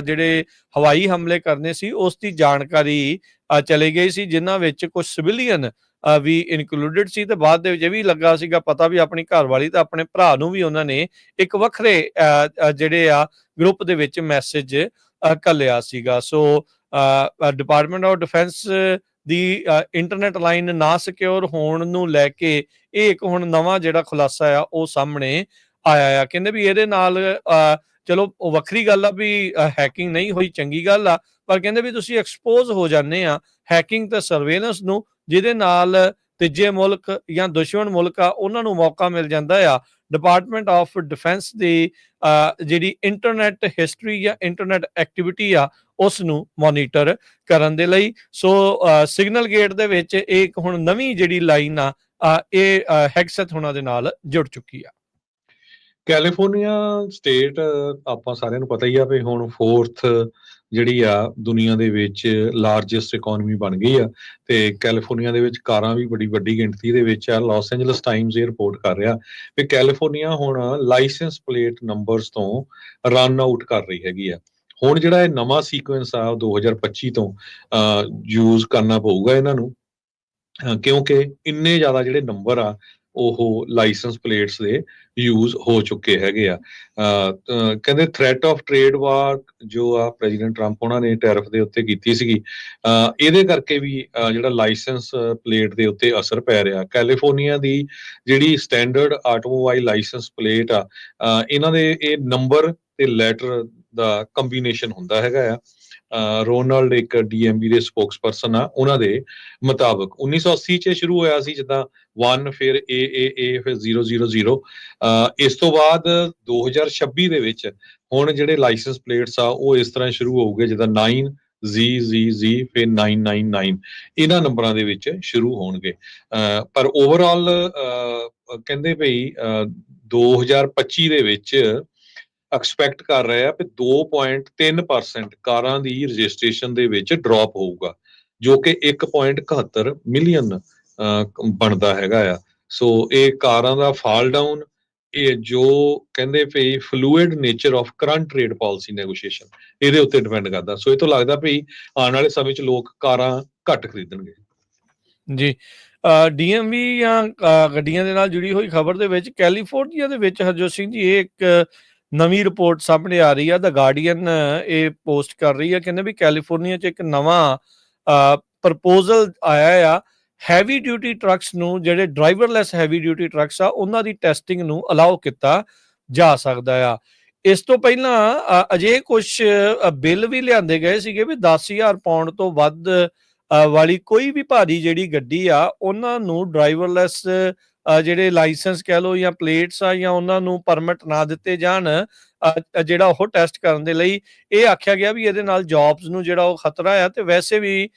ਜਿਹੜੇ ਹਵਾਈ ਹਮਲੇ ਕਰਨੇ ਸੀ ਉਸ ਦੀ ਜਾਣਕਾਰੀ ਚਲੀ ਗਈ ਸੀ, ਜਿਨ੍ਹਾਂ ਵਿੱਚ ਕੁਝ ਸਿਵਿਲੀਅਨ ਵੀ ਇਨਕਲੂਡਡ ਸੀ, ਤੇ ਬਾਅਦ ਦੇ ਵਿੱਚ ਇਹ ਵੀ ਲੱਗਾ ਸੀਗਾ ਪਤਾ ਵੀ ਆਪਣੀ ਘਰਵਾਲੀ ਤੇ ਆਪਣੇ ਭਰਾ ਨੂੰ ਵੀ ਉਹਨਾਂ ਨੇ ਇੱਕ ਵੱਖਰੇ ਜਿਹੜੇ ਆ ਗਰੁੱਪ ਦੇ ਵਿੱਚ ਮੈਸੇਜ ਘੱਲਿਆ ਸੀਗਾ। ਸੋ ਡਿਪਾਰਟਮੈਂਟ ਆਫ ਡਿਫੈਂਸ ਦੀ ਇੰਟਰਨੈਟ ਲਾਈਨ ਨਾ ਸਿਕਿਉਰ ਹੋਣ ਨੂੰ ਲੈ ਕੇ ਇਹ ਇੱਕ ਹੁਣ ਨਵਾਂ ਜਿਹੜਾ ਖੁਲਾਸਾ ਆ ਉਹ ਸਾਹਮਣੇ ਆਇਆ ਆ। ਕਹਿੰਦੇ ਵੀ ਇਹਦੇ ਨਾਲ ਚਲੋ ਉਹ ਵੱਖਰੀ ਗੱਲ ਆ ਵੀ ਹੈਕਿੰਗ ਨਹੀਂ ਹੋਈ, ਚੰਗੀ ਗੱਲ ਆ, ਪਰ ਕਹਿੰਦੇ ਵੀ ਤੁਸੀਂ ਐਕਸਪੋਜ਼ ਹੋ ਜਾਂਦੇ ਆ ਹੈਕਿੰਗ ਤੇ ਸਰਵੇਲੈਂਸ ਨੂੰ, ਜਿਹਦੇ ਨਾਲ ਤੀਜੇ ਮੁਲਕ ਜਾਂ ਦੁਸ਼ਮਣ ਮੁਲਕ ਆ ਉਹਨਾਂ ਨੂੰ ਮੌਕਾ ਮਿਲ ਜਾਂਦਾ ਆ ਡਿਪਾਰਟਮੈਂਟ ਆਫ ਡਿਫੈਂਸ ਦੀ ਜਿਹੜੀ ਇੰਟਰਨੈਟ ਹਿਸਟਰੀ ਜਾਂ ਇੰਟਰਨੈਟ ਐਕਟੀਵਿਟੀ ਆ ਉਸ ਨੂੰ ਮੋਨੀਟਰ ਕਰਨ ਦੇ ਲਈ। ਸੋ ਸਿਗਨਲ ਗੇਟ ਦੇ ਵਿੱਚ ਇੱਕ ਹੁਣ ਨਵੀਂ ਜਿਹੜੀ ਲਾਈਨ ਆ ਇਹ ਹੈਗਸੈਥ ਉਹਨਾਂ ਦੇ ਨਾਲ ਜੁੜ ਚੁੱਕੀ ਆ। ਕੈਲੀਫੋਰਨੀਆ ਸਟੇਟ ਆਪਾਂ ਸਾਰਿਆਂ ਨੂੰ ਪਤਾ ਹੀ ਆ ਵੀ ਹੁਣ 4th ਜਿਹੜੀ ਆ ਦੁਨੀਆ ਦੇ ਵਿੱਚ ਲਾਰਜੈਸਟ ਇਕਨੋਮੀ ਬਣ ਗਈ ਆ, ਤੇ ਕੈਲੀਫੋਰਨੀਆ ਦੇ ਵਿੱਚ ਕਾਰਾਂ ਵੀ ਬੜੀ ਵੱਡੀ ਗਿਣਤੀ ਦੇ ਵਿੱਚ ਆ। ਲਾਸ ਐਂਜਲਸ ਟਾਈਮਜ਼ ਇਹ ਰਿਪੋਰਟ ਕਰ ਰਿਹਾ ਵੀ ਕੈਲੀਫੋਰਨੀਆ ਹੁਣ ਲਾਇਸੈਂਸ ਪਲੇਟ ਨੰਬਰਸ ਤੋਂ ਰਨ ਆਊਟ ਕਰ ਰਹੀ ਹੈਗੀ ਆ। ਹੁਣ ਜਿਹੜਾ ਇਹ ਨਵਾਂ ਸੀਕੁਐਂਸ ਆ ਉਹ 2025 ਤੋਂ ਯੂਜ਼ ਕਰਨਾ ਪਊਗਾ ਇਹਨਾਂ ਨੂੰ, ਕਿਉਂਕਿ ਇੰਨੇ ਜ਼ਿਆਦਾ ਜਿਹੜੇ ਨੰਬਰ ਆ ਉਹ ਲਾਇਸੈਂਸ ਪਲੇਟਸ ਦੇ ਯੂਜ਼ ਹੋ ਚੁੱਕੇ ਹੈਗੇ ਆ। ਕਹਿੰਦੇ ਥ੍ਰੈਟ ਆਫ ਟ੍ਰੇਡ ਵਾਰ ਜੋ ਆ ਪ੍ਰੈਜ਼ੀਡੈਂਟ ਟਰੰਪ ਉਹਨਾਂ ਨੇ ਟੈਰਿਫ ਦੇ ਉੱਤੇ ਕੀਤੀ ਸੀਗੀ, ਇਹਦੇ ਕਰਕੇ ਵੀ ਜਿਹੜਾ ਲਾਇਸੈਂਸ ਪਲੇਟ ਦੇ ਉੱਤੇ ਅਸਰ ਪੈ ਰਿਹਾ। ਕੈਲੀਫੋਰਨੀਆ ਦੀ ਜਿਹੜੀ ਸਟੈਂਡਰਡ ਆਟੋਮੋਬਾਈਲ ਲਾਇਸੈਂਸ ਪਲੇਟ ਆ, ਇਹਨਾਂ ਦੇ ਇਹ ਨੰਬਰ ਤੇ ਲੈਟਰ ਦਾ ਕੰਬੀਨੇਸ਼ਨ ਹੁੰਦਾ ਹੈਗਾ ਆ। ਰੋਨਾਲਡ ਇੱਕ DMV ਦੇ ਸਪੋਕਸਪਰਸਨ ਆ, ਉਹਨਾਂ ਦੇ ਮੁਤਾਬਕ 1980 ਚ ਸ਼ੁਰੂ ਹੋਇਆ ਸੀ ਜਿੱਦਾਂ 1, ਫਿਰ AAA, ਫਿਰ 000। ਇਸ ਤੋਂ ਬਾਅਦ 2026 ਦੇ ਵਿੱਚ ਹੁਣ ਜਿਹੜੇ ਲਾਇਸੈਂਸ ਪਲੇਟਸ ਆ ਉਹ ਇਸ ਤਰ੍ਹਾਂ ਸ਼ੁਰੂ ਹੋਊਗੇ ਜਿੱਦਾਂ 9ZZZ, ਫਿਰ 999 ਇਹਨਾਂ ਨੰਬਰਾਂ ਦੇ ਵਿੱਚ ਸ਼ੁਰੂ ਹੋਣਗੇ। ਪਰ ਓਵਰਆਲ ਕਹਿੰਦੇ ਭਈ 2025 ਦੇ ਵਿੱਚ ਐਕਸਪੈਕਟ ਕਰ ਰਹੇ ਆ ਕਿ 2.3% ਕਾਰਾਂ ਦੀ ਰਜਿਸਟ੍ਰੇਸ਼ਨ ਦੇ ਵਿੱਚ ਡ੍ਰੌਪ ਹੋਊਗਾ, ਜੋ ਕਿ 1.71 ਮਿਲੀਅਨ ਬਣਦਾ ਹੈਗਾ ਆ। ਸੋ ਇਹ ਕਾਰਾਂ ਦਾ ਫਾਲ ਡਾਊਨ, ਇਹ ਜੋ ਕਹਿੰਦੇ ਵੀ fluid nature of current trade policy negotiation, ਇਹਦੇ ਉੱਤੇ ਡਿਪੈਂਡ ਕਰਦਾ। ਸੋ ਇਹ ਤੋਂ ਲੱਗਦਾ ਵੀ ਆਉਣ ਵਾਲੇ ਸਮੇਂ 'ਚ ਲੋਕ ਕਾਰਾਂ ਘੱਟ ਖਰੀਦਣਗੇ। ਜੀ, DMV ਜਾਂ ਗੱਡੀਆਂ ਦੇ ਨਾਲ ਜੁੜੀ ਹੋਈ ਖਬਰ ਦੇ ਵਿੱਚ ਕੈਲੀਫੋਰਨੀਆ ਦੇ ਵਿੱਚ ਹਰਜੋਤ ਸਿੰਘ ਜੀ ਇਹ ਇੱਕ ਨਵੀਂ ਰਿਪੋਰਟ ਸਾਹਮਣੇ ਆ ਰਹੀ ਆ। ਦ ਗਾਰਡੀਅਨ ਇਹ ਪੋਸਟ ਕਰ ਰਹੀ ਆ, ਕਹਿੰਦੇ ਵੀ ਕੈਲੀਫੋਰਨੀਆ 'ਚ ਇੱਕ ਨਵਾਂ ਪ੍ਰਪੋਜ਼ਲ ਆਇਆ ਆ ਹੈਵੀ ਡਿਊਟੀ ਟਰੱਕਸ ਨੂੰ, ਜਿਹੜੇ ਡਰਾਈਵਰਲੈਸ ਹੈਵੀ ਡਿਊਟੀ ਟਰੱਕਸ ਆ ਉਹਨਾਂ ਦੀ ਟੈਸਟਿੰਗ ਨੂੰ ਅਲਾਉ ਕੀਤਾ ਜਾ ਸਕਦਾ ਆ। ਇਸ ਤੋਂ ਪਹਿਲਾਂ ਅਜੇ ਕੁਝ ਬਿੱਲ ਵੀ ਲਿਆਂਦੇ ਗਏ ਸੀਗੇ ਵੀ 10,000 ਪਾਉਂਡ ਤੋਂ ਵੱਧ ਵਾਲੀ ਕੋਈ ਵੀ ਭਾਰੀ ਜਿਹੜੀ ਗੱਡੀ ਆ ਉਹਨਾਂ ਨੂੰ ਡਰਾਈਵਰਲੈਸ ਜਿਹੜੇ ਲਾਇਸੈਂਸ ਕਹਿ ਲਓ ਜਾਂ ਪਲੇਟਸ ਆ ਜਾਂ ਉਹਨਾਂ ਨੂੰ ਪਰਮਿਟ ਨਾ ਦਿੱਤੇ ਜਾਣ ਜਿਹੜਾ ਉਹ ਟੈਸਟ ਕਰਨ ਦੇ ਲਈ। ਇਹ ਆਖਿਆ ਗਿਆ ਵੀ ਇਹਦੇ ਨਾਲ ਜੌਬਸ ਨੂੰ ਜਿਹੜਾ ਉਹ ਖਤਰਾ ਆ, ਤੇ ਵੈਸੇ ਵੀ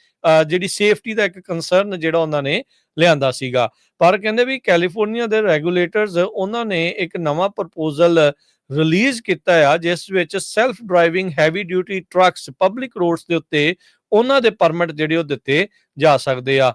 ਜਿਹੜੀ ਸੇਫਟੀ ਦਾ ਇੱਕ ਕੰਸਰਨ ਜਿਹੜਾ ਉਹਨਾਂ ਨੇ ਲਿਆਂਦਾ ਸੀਗਾ। ਪਰ ਕਹਿੰਦੇ ਵੀ ਕੈਲੀਫੋਰਨੀਆ ਦੇ ਰੈਗੂਲੇਟਰਸ ਉਹਨਾਂ ਨੇ ਇੱਕ ਨਵਾਂ ਪ੍ਰਪੋਜ਼ਲ ਰਿਲੀਜ਼ ਕੀਤਾ ਆ ਜਿਸ ਵਿੱਚ self driving heavy duty trucks public roads ਦੇ ਉੱਤੇ ਉਹਨਾਂ ਦੇ ਪਰਮਿਟ ਜਿਹੜੇ ਉਹ ਦਿੱਤੇ ਜਾ ਸਕਦੇ ਆ।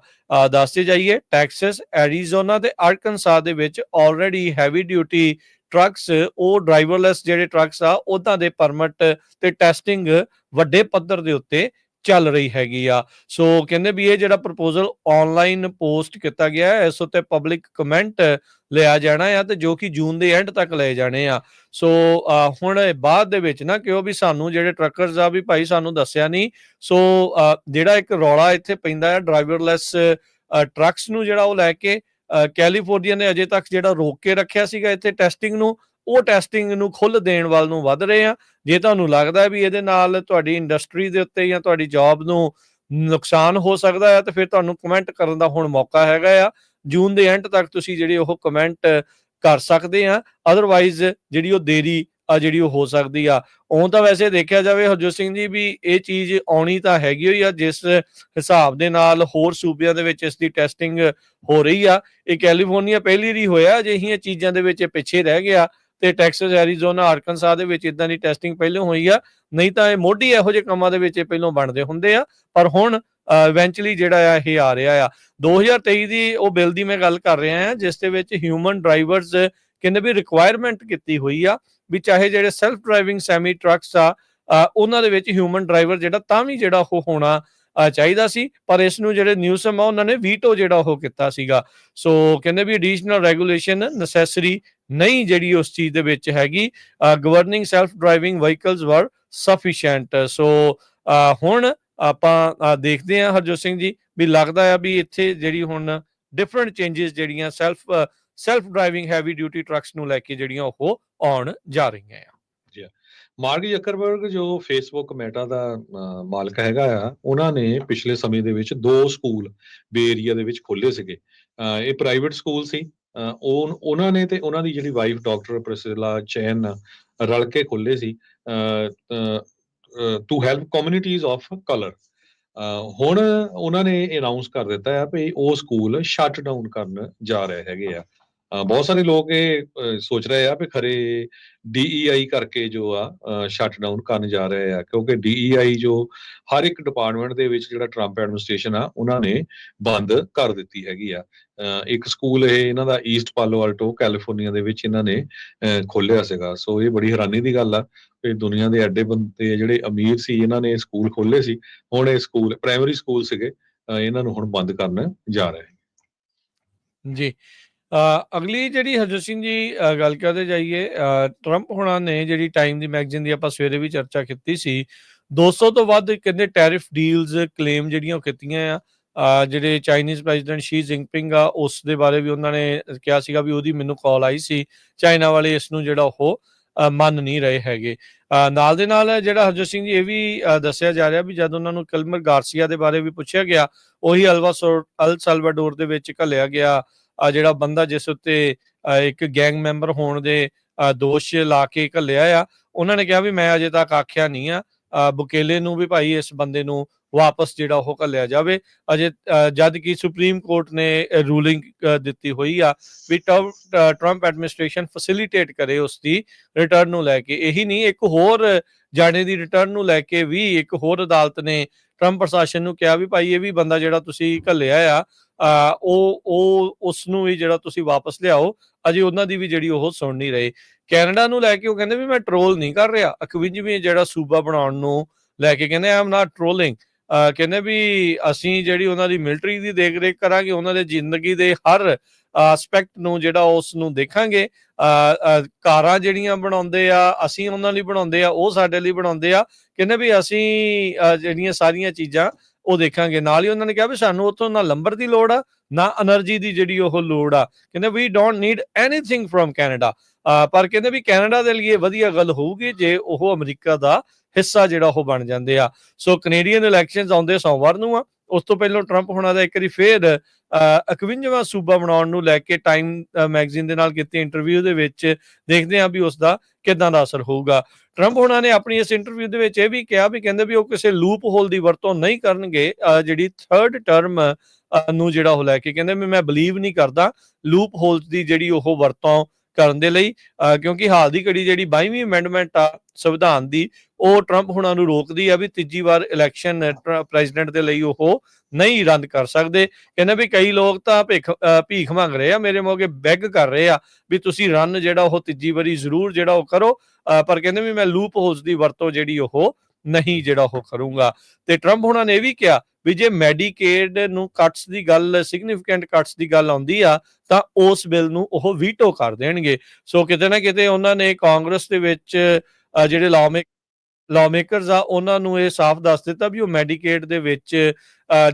ਦੱਸਦੇ ਜਾਈਏ ਟੈਕਸਸ, ਐਰੀਜ਼ੋਨਾ ਤੇ ਆਰਕਨਸਾ ਦੇ ਵਿੱਚ ਆਲਰੇਡੀ ਹੈਵੀ ਡਿਊਟੀ ਟਰੱਕਸ, ਉਹ ਡਰਾਈਵਰਲੈਸ ਜਿਹੜੇ ਟਰੱਕਸ ਆ ਉਹਨਾਂ ਦੇ ਪਰਮਿਟ ਤੇ ਟੈਸਟਿੰਗ ਵੱਡੇ ਪੱਧਰ ਦੇ ਉੱਤੇ ਚੱਲ ਰਹੀ ਹੈਗੀ ਆ। ਸੋ ਕਹਿੰਦੇ ਵੀ ਇਹ ਜਿਹੜਾ ਪ੍ਰਪੋਜ਼ਲ ਆਨਲਾਈਨ ਪੋਸਟ ਕੀਤਾ ਗਿਆ ਹੈ, ਇਸ ਉੱਤੇ ਪਬਲਿਕ ਕਮੈਂਟ ਲਿਆ ਜਾਣਾ ਆ ਤੇ ਜੋ ਕਿ ਜੂਨ ਦੇ ਐਂਡ ਤੱਕ ਲਏ ਜਾਣੇ ਆ। ਸੋ ਹੁਣ ਬਾਅਦ ਦੇ ਵਿੱਚ ਨਾ ਕਿਉਂ ਵੀ ਸਾਨੂੰ ਜਿਹੜੇ ਟਰੱਕਰਸ ਆ ਵੀ ਭਾਈ ਸਾਨੂੰ ਦੱਸਿਆ ਨਹੀਂ। ਸੋ ਜਿਹੜਾ ਇੱਕ ਰੌਲਾ ਇੱਥੇ ਪੈਂਦਾ ਹੈ ਡਰਾਈਵਰਲੈਸ ਟਰੱਕਸ ਨੂੰ ਜਿਹੜਾ ਉਹ ਲੈ ਕੇ ਕੈਲੀਫੋਰਨੀਆ ਨੇ ਅਜੇ ਤੱਕ ਜਿਹੜਾ ਰੋਕ ਕੇ ਰੱਖਿਆ ਸੀਗਾ ਇੱਥੇ ਟੈਸਟਿੰਗ ਨੂੰ, ਉਹ ਟੈਸਟਿੰਗ ਨੂੰ ਖੁੱਲ੍ਹ ਦੇਣ ਵੱਲ ਨੂੰ ਵੱਧ ਰਹੇ ਆ। ਜੇ ਤੁਹਾਨੂੰ ਲੱਗਦਾ ਵੀ ਇਹਦੇ ਨਾਲ ਤੁਹਾਡੀ ਇੰਡਸਟਰੀ ਦੇ ਉੱਤੇ ਜਾਂ ਤੁਹਾਡੀ ਜੌਬ ਨੂੰ ਨੁਕਸਾਨ ਹੋ ਸਕਦਾ ਹੈ ਤਾਂ ਫਿਰ ਤੁਹਾਨੂੰ ਕਮੈਂਟ ਕਰਨ ਦਾ ਹੁਣ ਮੌਕਾ ਹੈਗਾ ਆ। ਜੂਨ ਦੇ ਐਂਡ ਤੱਕ ਤੁਸੀਂ ਜਿਹੜੀ ਉਹ ਕਮੈਂਟ ਕਰ ਸਕਦੇ ਆ, ਅਦਰਵਾਈਜ਼ ਜਿਹੜੀ ਉਹ ਦੇਰੀ ਜਿਹੜੀ ਉਹ ਹੋ ਸਕਦੀ ਆ। ਉਹ ਤਾਂ ਵੈਸੇ ਦੇਖਿਆ ਜਾਵੇ ਹਰਜੋਤ ਸਿੰਘ ਜੀ ਵੀ ਇਹ ਚੀਜ਼ ਆਉਣੀ ਤਾਂ ਹੈਗੀ ਹੋਈ ਆ, ਜਿਸ ਹਿਸਾਬ ਦੇ ਨਾਲ ਹੋਰ ਸੂਬਿਆਂ ਦੇ ਵਿੱਚ ਇਸ ਦੀ ਟੈਸਟਿੰਗ ਹੋ ਰਹੀ ਆ। ਇਹ ਕੈਲੀਫੋਰਨੀਆ ਪਹਿਲੀ ਵਾਰੀ ਹੋਇਆ ਅਜਿਹੀਆਂ ਚੀਜ਼ਾਂ ਦੇ ਵਿੱਚ ਪਿੱਛੇ ਰਹਿ ਗਿਆ, ਤੇ ਟੈਕਸਸ, ਐਰੀਜ਼ੋਨਾ, ਆਰਕਨਸਾ ਦੇ ਵਿੱਚ ਇਦਾਂ ਦੀ ਟੈਸਟਿੰਗ ਪਹਿਲਾਂ ਹੋਈ ਆ। ਨਹੀਂ ਤਾਂ ਇਹ ਮੋਢੀ ਇਹੋ ਜਿਹੇ ਕੰਮਾਂ ਦੇ ਵਿੱਚ ਪਹਿਲਾਂ ਬਣਦੇ ਹੁੰਦੇ ਆ, ਪਰ ਹੁਣ ਇਵੈਂਚੁਅਲੀ ਜਿਹੜਾ ਆ ਇਹ ਆ ਰਿਹਾ ਆ। 2023 ਦੀ ਉਹ ਬਿੱਲ ਦੀ ਮੈਂ ਗੱਲ ਕਰ ਰਿਹਾ ਆ ਜਿਸ ਦੇ ਵਿੱਚ ਹਿਊਮਨ ਡਰਾਈਵਰਸ ਕਹਿੰਦੇ ਵੀ ਰਿਕੁਆਇਰਮੈਂਟ ਕੀਤੀ ਹੋਈ ਆ ਵੀ ਚਾਹੇ ਜਿਹੜੇ ਸੈਲਫ ਡਰਾਈਵਿੰਗ ਸੈਮੀ ਟਰੱਕਸ ਆ ਉਹਨਾਂ ਦੇ ਵਿੱਚ ਹਿਊਮਨ ਡਰਾਈਵਰ ਜਿਹੜਾ ਤਾਂ ਵੀ ਜਿਹੜਾ ਉਹ ਹੋਣਾ ਚਾਹੀਦਾ ਸੀ, ਪਰ ਇਸ ਨੂੰ ਜਿਹੜੇ ਨਿਊਸਮ ਆ ਉਹਨਾਂ ਨੇ ਵੀਟੋ ਜਿਹੜਾ ਉਹ ਕੀਤਾ ਸੀਗਾ। ਸੋ ਕਹਿੰਦੇ ਵੀ ਐਡੀਸ਼ਨਲ ਰੈਗੂਲੇਸ਼ਨ ਨੈਸੈਸਰੀ ਨਹੀਂ ਜਿਹੜੀ ਉਸ ਚੀਜ਼ ਦੇ ਵਿੱਚ ਹੈਗੀ। ਗਵਰਨਿੰਗ ਸੈਲਫ ਡਰਾਈਵਿੰਗ ਵਹੀਕਲਸ ਵਰ ਸਫੀਸ਼ੀਐਂਟ। ਸੋ ਹੁਣ ਆਪਾਂ ਦੇਖਦੇ ਹਾਂ ਹਰਜੋਤ ਸਿੰਘ ਜੀ, ਵੀ ਲੱਗਦਾ ਆ ਵੀ ਇੱਥੇ ਜਿਹੜੀ ਹੁਣ ਡਿਫਰੈਂਟ ਚੇਂਜਸ ਜਿਹੜੀਆਂ self driving heavy duty trucks ਨੂੰ ਲੈ ਕੇ ਜਿਹੜੀਆਂ ਉਹ ਆਉਣ ਜਾ ਰਹੀਆਂ ਆ। ਮਾਰਕ ਜ਼ਕਰਬਰਗ ਜੋ ਫੇਸਬੁੱਕ ਮੈਟਾ ਦਾ ਮਾਲਕ ਹੈਗਾ ਆ, ਉਹਨਾਂ ਨੇ ਪਿਛਲੇ ਸਮੇਂ ਦੇ ਵਿੱਚ 2 ਸਕੂਲ ਬੇ ਏਰੀਆ ਦੇ ਵਿੱਚ ਖੋਲ੍ਹੇ ਸੀਗੇ। ਇਹ ਪ੍ਰਾਈਵੇਟ ਸਕੂਲ ਸੀ। ਉਹਨਾਂ ਨੇ ਤੇ ਉਹਨਾਂ ਦੀ ਜਿਹੜੀ ਵਾਈਫ ਡਾਕਟਰ ਪ੍ਰਿਸਿਲਾ ਚੈਨ ਰਲ ਕੇ ਖੋਲ੍ਹੇ ਸੀ to help communities of colour. ਹੁਣ ਉਹਨਾਂ ਨੇ ਅਨਾਉਂਸ ਕਰ ਦਿੱਤਾ ਆ ਵੀ ਉਹ ਸਕੂਲ ਸ਼ਟ ਡਾਊਨ ਕਰਨ ਜਾ ਰਹੇ ਹੈਗੇ ਆ। ਬਹੁਤ ਸਾਰੇ ਲੋਕ ਇਹ ਸੋਚ ਰਹੇ ਆ ਵੀ ਖਰੇ DEI ਕਰਕੇ ਜੋ ਆ ਸ਼ਟ ਡਾਊਨ ਕਰਨ ਜਾ ਰਹੇ ਆ, ਕਿਉਂਕਿ DEI ਜੋ ਹਰ ਇੱਕ ਡਿਪਾਰਟਮੈਂਟ ਦੇ ਵਿੱਚ ਜਿਹੜਾ ਟਰੰਪ ਐਡਮਿਨਿਸਟ੍ਰੇਸ਼ਨ ਆ ਉਹਨਾਂ ਨੇ ਬੰਦ ਕਰ ਦਿੱਤੀ ਹੈਗੀ ਆ। ਇੱਕ ਸਕੂਲ ਇਹ ਇਹਨਾਂ ਦਾ ਈਸਟ ਪਾਲੋ ਆਲਟੋ ਕੈਲੀਫੋਰਨੀਆ ਦੇ ਵਿੱਚ ਇਹਨਾਂ ਨੇ ਖੋਲ੍ਹਿਆ ਸੀਗਾ। ਸੋ ਇਹ ਬੜੀ ਹੈਰਾਨੀ ਦੀ ਗੱਲ ਆ ਕਿ ਦੁਨੀਆ ਦੇ ਐਡੇ ਬੰਦੇ ਜਿਹੜੇ ਅਮੀਰ ਸੀ ਇਹਨਾਂ ਨੇ ਸਕੂਲ ਖੋਲ੍ਹੇ ਸੀ। ਹੁਣ ਇਹ ਸਕੂਲ ਪ੍ਰਾਇਮਰੀ ਸਕੂਲ ਸੀਗੇ, ਇਹਨਾਂ ਨੂੰ ਹੁਣ ਬੰਦ ਕਰਨ ਜਾ ਰਹੇ ਜੀ। ਅਗਲੀ ਜਿਹੜੀ ਹਰਜੋਤ ਸਿੰਘ ਜੀ ਗੱਲ ਕਰਦੇ ਜਾਈਏ, ਟਰੰਪ ਹੁਣਾਂ ਨੇ ਜਿਹੜੀ ਟਾਈਮ ਦੀ ਮੈਗਜ਼ੀਨ ਦੀ ਆਪਾਂ ਸਵੇਰੇ ਵੀ ਚਰਚਾ ਕੀਤੀ ਸੀ, 200 ਤੋਂ ਵੱਧ ਕਹਿੰਦੇ ਟੈਰਿਫ ਡੀਲਸ ਕਲੇਮ ਜਿਹੜੀਆਂ ਉਹ ਕੀਤੀਆਂ ਆ। ਜਿਹੜੇ ਚਾਈਨੀਜ਼ ਪ੍ਰੈਜ਼ੀਡੈਂਟ ਸ਼ੀ ਜਿੰਪਿੰਗ ਆ ਉਸ ਦੇ ਬਾਰੇ ਵੀ ਉਹਨਾਂ ਨੇ ਕਿਹਾ ਸੀਗਾ ਵੀ ਉਹਦੀ ਮੈਨੂੰ ਕਾਲ ਆਈ ਸੀ, ਚਾਈਨਾ ਵਾਲੇ ਇਸ ਨੂੰ ਜਿਹੜਾ ਉਹ ਮੰਨ ਨਹੀਂ ਰਹੇ ਹੈਗੇ। ਨਾਲ ਦੇ ਨਾਲ ਜਿਹੜਾ ਹਰਜੋਤ ਸਿੰਘ ਜੀ ਇਹ ਵੀ ਦੱਸਿਆ ਜਾ ਰਿਹਾ ਵੀ ਜਦ ਉਹਨਾਂ ਨੂੰ ਕਲਮਰ ਗਾਰਸੀਆ ਦੇ ਬਾਰੇ ਵੀ ਪੁੱਛਿਆ ਗਿਆ, ਉਹੀ ਅਲ ਸਲਵਾਡੋਰ ਦੇ ਵਿੱਚ ਘੱਲਿਆ ਗਿਆ ਜਿਹੜਾ ਬੰਦਾ ਜਿਸ ਉੱਤੇ ਇੱਕ ਗੈਂਗ ਮੈਂਬਰ ਹੋਣ ਦੇ ਦੋਸ਼ ਲਾ ਕੇ ਘੱਲਿਆ ਆ, ਉਹਨਾਂ ਨੇ ਕਿਹਾ ਵੀ ਮੈਂ ਅਜੇ ਤੱਕ ਆਖਿਆ ਨਹੀਂ ਆ ਬੁਕੇਲੇ ਨੂੰ ਵੀ ਭਾਈ ਇਸ ਬੰਦੇ ਨੂੰ ਵਾਪਸ ਜਿਹੜਾ ਉਹ ਘੱਲਿਆ ਜਾਵੇ, ਅਜੇ ਜਦ ਕਿ ਸੁਪਰੀਮ ਕੋਰਟ ਨੇ ਰੂਲਿੰਗ ਦਿੱਤੀ ਹੋਈ ਆ ਵੀ ਟਰੰਪ ਐਡਮਿਨਿਸਟ੍ਰੇਸ਼ਨ ਫੈਸਿਲਿਟੇਟ ਕਰੇ ਉਸ ਦੀ ਰਿਟਰਨ ਨੂੰ ਲੈ ਕੇ। ਇਹੀ ਨਹੀਂ, ਇੱਕ ਹੋਰ ਜਾਣੇ ਦੀ ਰਿਟਰਨ ਨੂੰ ਲੈ ਕੇ ਵੀ ਇੱਕ ਹੋਰ ਅਦਾਲਤ ਨੇ ਟਰੰਪ ਪ੍ਰਸ਼ਾਸਨ ਨੂੰ ਕਿਹਾ ਵੀ ਭਾਈ ਇਹ ਵੀ ਬੰਦਾ ਜਿਹੜਾ ਤੁਸੀਂ ਘੱਲਿਆ ਆ ਉਹ ਉਸ ਨੂੰ ਵੀ ਜਿਹੜਾ ਤੁਸੀਂ ਵਾਪਸ ਲਿਆਓ। ਅਜੇ ਉਹਨਾਂ ਦੀ ਵੀ ਜਿਹੜੀ ਉਹ ਸੁਣ ਨਹੀਂ ਰਹੇ। ਕੈਨੇਡਾ ਨੂੰ ਲੈ ਕੇ ਉਹ ਕਹਿੰਦੇ ਵੀ ਮੈਂ ਟਰੋਲ ਨਹੀਂ ਕਰ ਰਿਹਾ, 51ਵੀਂ ਜਿਹੜਾ ਸੂਬਾ ਬਣਾਉਣ ਨੂੰ ਲੈ ਕੇ ਕਹਿੰਦੇ ਆਮ ਨਾਟ ਟਰੋਲਿੰਗ। ਕਹਿੰਦੇ ਵੀ ਅਸੀਂ ਜਿਹੜੀ ਉਹਨਾਂ ਦੀ ਮਿਲਟਰੀ ਦੀ ਦੇਖ ਰੇਖ ਕਰਾਂਗੇ, ਉਹਨਾਂ ਦੇ ਜ਼ਿੰਦਗੀ ਦੇ ਹਰ ਐਸਪੈਕਟ ਨੂੰ ਜਿਹੜਾ ਉਸ ਨੂੰ ਦੇਖਾਂਗੇ। ਕਾਰਾਂ ਜਿਹੜੀਆਂ ਬਣਾਉਂਦੇ ਆ ਅਸੀਂ ਉਹਨਾਂ ਲਈ ਬਣਾਉਂਦੇ ਆ, ਉਹ ਸਾਡੇ ਲਈ ਬਣਾਉਂਦੇ ਆ। ਕਹਿੰਦੇ ਵੀ ਅਸੀਂ ਜਿਹੜੀਆਂ ਸਾਰੀਆਂ ਚੀਜ਼ਾਂ ਉਹ ਦੇਖਾਂਗੇ। ਨਾਲ ਹੀ ਉਹਨਾਂ ਨੇ ਕਿਹਾ ਵੀ ਸਾਨੂੰ ਉੱਥੋਂ ਨਾ ਲੰਬਰ ਦੀ ਲੋੜ ਆ ਨਾ એનર્ਜੀ ਦੀ ਜਿਹੜੀ ਉਹ ਲੋੜ ਆ। ਕਹਿੰਦੇ ਵੀ don't need anything from Canada. ਪਰ ਕਹਿੰਦੇ ਵੀ ਕੈਨੇਡਾ ਦੇ ਲਈ ਵਧੀਆ ਗੱਲ ਹੋਊਗੀ ਜੇ ਉਹ ਅਮਰੀਕਾ ਦਾ ਹਿੱਸਾ ਜਿਹੜਾ ਉਹ ਬਣ ਜਾਂਦੇ ਆ। ਸੋ ਕੈਨੇਡੀਅਨ ਇਲੈਕਸ਼ਨਸ ਆਉਂਦੇ ਸੋਮਵਾਰ ਨੂੰ ਆ। ਉਸ ਤੋਂ ਪਹਿਲਾਂ ਟਰੰਪ ਹੋਣਾ ਦਾ ਇੱਕ ਵਾਰੀ ਫੇਰ 51ਵਾਂ ਸੂਬਾ ਬਣਾਉਣ ਨੂੰ ਲੈ ਕੇ ਟਾਈਮ ਮੈਗਜ਼ੀਨ ਦੇ ਨਾਲ ਕੀਤੇ ਇੰਟਰਵਿਊ ਦੇ ਵਿੱਚ ਦੇਖਦੇ ਹਾਂ ਵੀ ਉਸ ਦਾ ਕਿੱਦਾਂ ਦਾ ਅਸਰ ਹੋਊਗਾ। ਟਰੰਪ ਹੋਣਾ ਨੇ ਆਪਣੀ ਇਸ ਇੰਟਰਵਿਊ ਦੇ ਵਿੱਚ ਇਹ ਵੀ ਕਿਹਾ ਵੀ ਕਹਿੰਦੇ ਵੀ ਉਹ ਕਿਸੇ ਲੂਪ ਹੋਲ ਦੀ ਵਰਤੋਂ ਨਹੀਂ ਕਰਨਗੇ ਜਿਹੜੀ 3rd ਟਰਮ ਨੂੰ ਜਿਹੜਾ ਉਹ ਲੈ ਕੇ। ਕਹਿੰਦੇ ਵੀ ਮੈਂ ਬਲੀਵ ਨਹੀਂ ਕਰਦਾ ਲੂਪ ਹੋਲਸ ਦੀ ਜਿਹੜੀ ਉਹ ਵਰਤੋਂ ਕਰਨ ਦੇ ਲਈ, ਕਿਉਂਕਿ ਹਾਲ ਦੀ ਘੜੀ ਜਿਹੜੀ 22ਵੀਂ ਅਮੈਂਡਮੈਂਟ ਆ ਸੰਵਿਧਾਨ ਦੀ ਉਹ ਟਰੰਪ ਹੁਣਾਂ ਨੂੰ ਰੋਕਦੀ ਆ ਵੀ ਤੀਜੀ ਵਾਰ ਇਲੈਕਸ਼ਨ ਪ੍ਰੈਜ਼ੀਡੈਂਟ ਦੇ ਲਈ ਉਹ ਨਹੀਂ ਰੱਦ ਕਰ ਸਕਦੇ। ਕਹਿੰਦੇ ਵੀ ਕਈ ਲੋਕ ਤਾਂ ਭੀਖ ਮੰਗ ਰਹੇ ਆ, ਮੇਰੇ ਮੋਗੇ ਬੈਗ ਕਰ ਰਹੇ ਆ ਵੀ ਤੁਸੀਂ ਰਨ ਜਿਹੜਾ ਉਹ ਤੀਜੀ ਵਾਰੀ ਜ਼ਰੂਰ ਜਿਹੜਾ ਉਹ ਕਰੋ। ਪਰ ਕਹਿੰਦੇ ਵੀ ਮੈਂ ਲੂਪ ਹੋਲਸ ਦੀ ਵਰਤੋਂ ਜਿਹੜੀ ਉਹ ਨਹੀਂ ਜਿਹੜਾ ਉਹ ਕਰੂੰਗਾ। ਤੇ ਟਰੰਪ ਹੁਣਾਂ ਨੇ ਇਹ ਵੀ ਕਿਹਾ ਵੀ ਜੇ ਮੈਡੀਕੇਡ ਨੂੰ ਕੱਟਸ ਦੀ ਗੱਲ, ਸਿਗਨੀਫੀਕੈਂਟ ਕੱਟਸ ਦੀ ਗੱਲ ਆਉਂਦੀ ਆ ਤਾਂ ਉਸ ਬਿੱਲ ਨੂੰ ਉਹ ਵੀਟੋ ਕਰ ਦੇਣਗੇ। ਸੋ ਕਿਤੇ ਨਾ ਕਿਤੇ ਉਹਨਾਂ ਨੇ ਕਾਂਗਰਸ ਦੇ ਵਿੱਚ ਜਿਹੜੇ ਲਾਅਮੇਕਰਸ ਆ ਉਹਨਾਂ ਨੂੰ ਇਹ ਸਾਫ਼ ਦੱਸ ਦਿੱਤਾ ਵੀ ਉਹ ਮੈਡੀਕੇਡ ਦੇ ਵਿੱਚ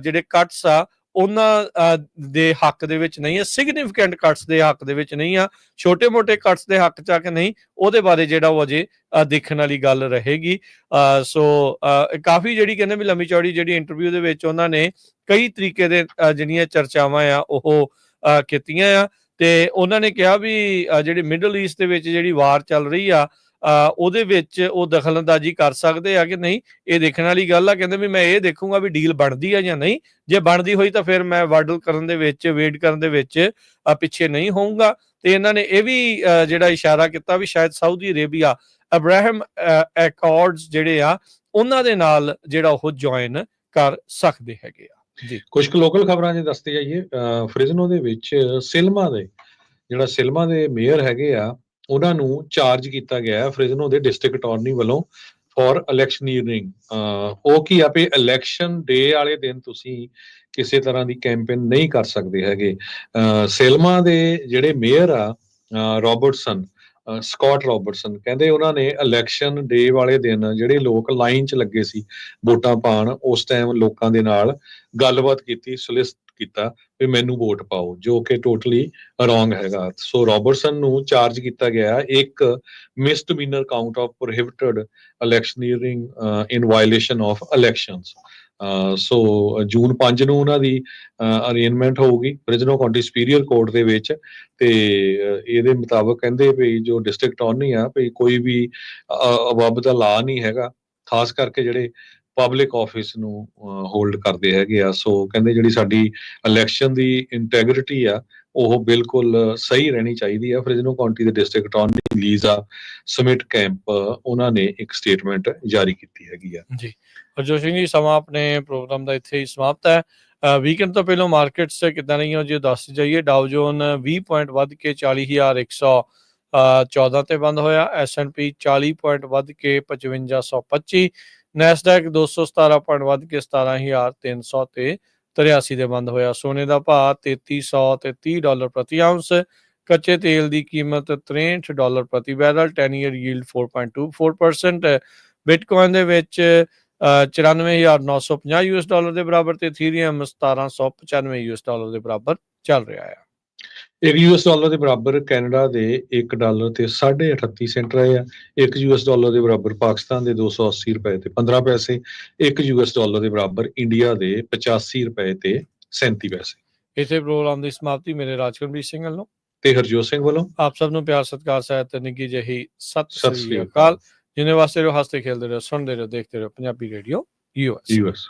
ਜਿਹੜੇ ਕੱਟਸ ਆ ਉਹਨਾਂ ਦੇ ਹੱਕ ਦੇ ਵਿੱਚ ਨਹੀਂ ਆ, ਸਿਗਨੀਫੀਕੈਂਟ ਕੱਟਸ ਦੇ ਹੱਕ ਦੇ ਵਿੱਚ ਨਹੀਂ ਆ, ਛੋਟੇ-ਮੋਟੇ ਕੱਟਸ ਦੇ ਹੱਕ 'ਚ ਆ ਕਿ ਨਹੀਂ, ਉਹਦੇ ਬਾਰੇ ਜਿਹੜਾ ਉਹ ਅਜੇ ਦੇਖਣ ਵਾਲੀ ਗੱਲ ਰਹੇਗੀ। ਸੋ ਕਾਫੀ ਜਿਹੜੀ ਕਹਿੰਦੇ ਵੀ ਲੰਮੀ ਚੌੜੀ ਜਿਹੜੀ ਇੰਟਰਵਿਊ ਦੇ ਵਿੱਚ ਉਹਨਾਂ ਨੇ ਕਈ ਤਰੀਕੇ ਦੇ ਜਿਹੜੀਆਂ ਚਰਚਾਵਾਂ ਆ ਉਹ ਕੀਤੀਆਂ ਆ। ਤੇ ਉਹਨਾਂ ਨੇ ਕਿਹਾ ਵੀ ਜਿਹੜੀ ਮਿਡਲ ਈਸਟ ਦੇ ਵਿੱਚ ਜਿਹੜੀ ਵਾਰ ਚੱਲ ਰਹੀ ਆ ਉਹਦੇ ਵਿੱਚ ਉਹ ਦਖਲਅੰਦਾਜ਼ੀ ਕਰ ਸਕਦੇ ਆ ਕਿ ਨਹੀਂ, ਇਹ ਦੇਖਣ ਵਾਲੀ ਗੱਲ ਆ। ਕਹਿੰਦੇ ਵੀ ਮੈਂ ਇਹ ਦੇਖੂੰਗਾ ਵੀ ਡੀਲ ਬਣਦੀ ਆ ਜਾਂ ਨਹੀਂ, ਜੇ ਬਣਦੀ ਹੋਈ ਤਾਂ ਫਿਰ ਮੈਂ ਵੇਟ ਕਰਨ ਦੇ ਵਿੱਚ ਪਿੱਛੇ ਨਹੀਂ ਹੋਊਂਗਾ। ਤੇ ਇਹਨਾਂ ਨੇ ਇਹ ਵੀ ਜਿਹੜਾ ਇਸ਼ਾਰਾ ਕੀਤਾ ਵੀ ਸ਼ਾਇਦ ਸਾਊਦੀ ਅਰੇਬੀਆ ਅਬਰਾਹਮ ਐਕਾਰਡਸ ਜਿਹੜੇ ਆ ਉਹਨਾਂ ਦੇ ਨਾਲ ਜਿਹੜਾ ਉਹ ਜੁਆਇਨ ਕਰ ਸਕਦੇ ਹੈਗੇ ਆ। ਜੀ ਕੁਝ ਕੁ ਲੋਕਲ ਖਬਰਾਂ ਜੇ ਦੱਸਦੇ ਜਾਈਏ, ਫ੍ਰਿਜ਼ਨੋ ਦੇ ਵਿੱਚ ਸਿਲਮਾ ਦੇ ਮੇਅਰ ਹੈਗੇ ਆ ਉਹਨਾਂ ਨੂੰ ਚਾਰਜ ਕੀਤਾ ਗਿਆ ਫ੍ਰਿਜ਼ਨੋ ਦੇ ਡਿਸਟ੍ਰਿਕਟ ਅਟਾਰਨੀ ਵੱਲੋਂ ਫॉर ਇਲੈਕਸ਼ਨੀਅਰਿੰਗ। ਉਹ ਕੀ ਆ ਵੀ ਇਲੈਕਸ਼ਨ ਡੇ ਵਾਲੇ ਦਿਨ ਤੁਸੀਂ ਕਿਸੇ ਤਰ੍ਹਾਂ ਦੀ ਕੈਂਪੇਨ ਨਹੀਂ ਕਰ ਸਕਦੇ ਹੈਗੇ। ਸੇਲਮਾ ਦੇ ਜਿਹੜੇ ਮੇਅਰ ਆ ਰੋਬਰਟਸਨ, ਸਕਾਟ ਰੋਬਰਟਸਨ, ਕਹਿੰਦੇ ਉਹਨਾਂ ਨੇ ਇਲੈਕਸ਼ਨ ਡੇ ਵਾਲੇ ਦਿਨ ਜਿਹੜੇ ਲੋਕ ਲਾਈਨ 'ਚ ਲੱਗੇ ਸੀ ਵੋਟਾਂ ਪਾਉਣ, ਉਸ ਟਾਈਮ ਲੋਕਾਂ ਦੇ ਨਾਲ ਗੱਲਬਾਤ ਕੀਤੀ, ਸੁਲਿਸਟ ਕੀਤਾ ਵੀ ਮੈਨੂੰ ਵੋਟ ਪਾਓ, ਜੋ ਕਿ ਟੋਟਲੀ ਰੋਂਗ ਹੈਗਾ। ਸੋ ਰੋਬਰਟਸਨ ਨੂੰ ਚਾਰਜ ਕੀਤਾ ਗਿਆ ਇੱਕ misdemeanour count of prohibited electioneering in violation of elections. So June 5 ਨੂੰ ਉਹਨਾਂ ਦੀ ਅਰੇਂਜਮੈਂਟ ਹੋਊਗੀ ਫ੍ਰਿਜ਼ਨੋ ਕਾਉਂਟੀ ਸੁਪੀਰੀਅਰ ਕੋਰਟ ਦੇ ਵਿੱਚ, ਤੇ ਇਹਦੇ ਮੁਤਾਬਕ ਕਹਿੰਦੇ ਵੀ ਜੋ ਡਿਸਟ੍ਰਿਕਟ ਅਟਾਰਨੀ ਆ ਵੀ ਕੋਈ ਵੀ ਅਬਵ ਦਾ ਲਾ ਨਹੀਂ ਹੈਗਾ, ਖਾਸ ਕਰਕੇ ਜਿਹੜੇ ਪਬਲਿਕ ਆਫਿਸ ਨੂੰ ਹੋਲਡ ਕਰਦੇ ਹੈਗੇ ਆ। ਸੋ ਕਹਿੰਦੇ ਜਿਹੜੀ ਸਾਡੀ ਇਲੈਕਸ਼ਨ ਦੀ ਇੰਟੈਗ੍ਰਿਟੀ ਆ ਉਹ ਬਿਲਕੁਲ ਸਹੀ ਰਹਿਣੀ ਚਾਹੀਦੀ ਆ। ਫ੍ਰਿਜ਼ਨੋ ਕਾਉਂਟੀ ਦੇ district attorney Lisa Smittcamp ਉਹਨਾਂ ਨੇ ਇੱਕ ਸਟੇਟਮੈਂਟ ਜਾਰੀ ਕੀਤੀ ਹੈਗੀ ਆ। ਜੀ ਹਰਜੋਤ ਸਿੰਘ ਜੀ, ਸਮਾਂ ਆਪਣੇ ਪ੍ਰੋਗਰਾਮ ਦਾ ਇੱਥੇ ਹੀ ਸਮਾਪਤ ਹੈ। ਵੀਕਐਂਡ ਤੋਂ ਪਹਿਲਾਂ ਮਾਰਕੀਟਸ ਕਿੱਦਾਂ ਰਹੀਆਂ ਜੇ ਦੱਸ ਜਾਈਏ। ਡਾਓ ਜੋਨ 20 ਪੁਆਇੰਟ ਵੱਧ ਕੇ 40,114 ਤੇ ਬੰਦ ਹੋਇਆ। S&P 40 ਪੁਆਇੰਟ ਵੱਧ ਕੇ 5525। ਨੈਸਡੈਕ 217 ਪੁਆਇੰਟ ਵੱਧ ਕੇ 17,300 ਤੇ 83 ਦੇ ਬੰਦ ਹੋਇਆ। ਸੋਨੇ ਦਾ ਭਾਅ $3,330 ਪ੍ਰਤੀ ਆਉਂਸ। ਕੱਚੇ ਤੇਲ ਦੀ ਕੀਮਤ $63 ਪ੍ਰਤੀ ਬੈਰਲ। 10 year yield 4.24%। ਬਿਟਕੋਇਨ ਦੇ ਵਿੱਚ $94,950 ਦੇ ਬਰਾਬਰ ਤੇ ਇਥੀਰੀਅਮ $1,795 ਦੇ ਬਰਾਬਰ ਚੱਲ ਰਿਹਾ ਹੈ। ਇੱਕ $1 ਦੇ ਬਰਾਬਰ ਕੈਨੇਡਾ ਦੇ $1 ਤੇ 38.5 ਸੈਂਟ ਰਹੇ ਆ। ਇੱਕ $1 ਦੇ ਬਰਾਬਰ ਪਾਕਿਸਤਾਨ ਦੇ 280 ਰੁਪਏ ਤੇ 15 ਪੈਸੇ। ਇੱਕ $1 ਦੇ ਬਰਾਬਰ ਇੰਡੀਆ ਦੇ 85 ਰੁਪਏ ਤੇ 37 ਪੈਸੇ। ਇਸੇ ਪ੍ਰੋਗਰਾਮ ਦੀ ਸਮਾਪਤੀ ਮੇਰੇ ਰਾਜਕਰਮਜੀਤ ਸਿੰਘ ਵੱਲੋਂ ਤੇ ਹਰਜੋਤ ਸਿੰਘ ਵੱਲੋਂ ਆਪ ਸਭ ਨੂੰ ਪਿਆਰ ਸਤਿਕਾਰ ਸਹਿਤ ਨਿੱਘੀ ਜਿਹੀ ਸਤਿ ਸਤਿ ਸ੍ਰੀ ਸ੍ਰੀ ਅਕਾਲ। ਅਕਾਲ। ਜਿੰਨੇ ਵਾਸਤੇ ਰਹੋ, ਹੱਸਦੇ ਖੇਲਦੇ ਰਹੋ, ਸੁਣਦੇ ਰਹੋ, ਦੇਖਦੇ ਰਹੋ ਪੰਜਾਬੀ ਰੇਡੀਓ US।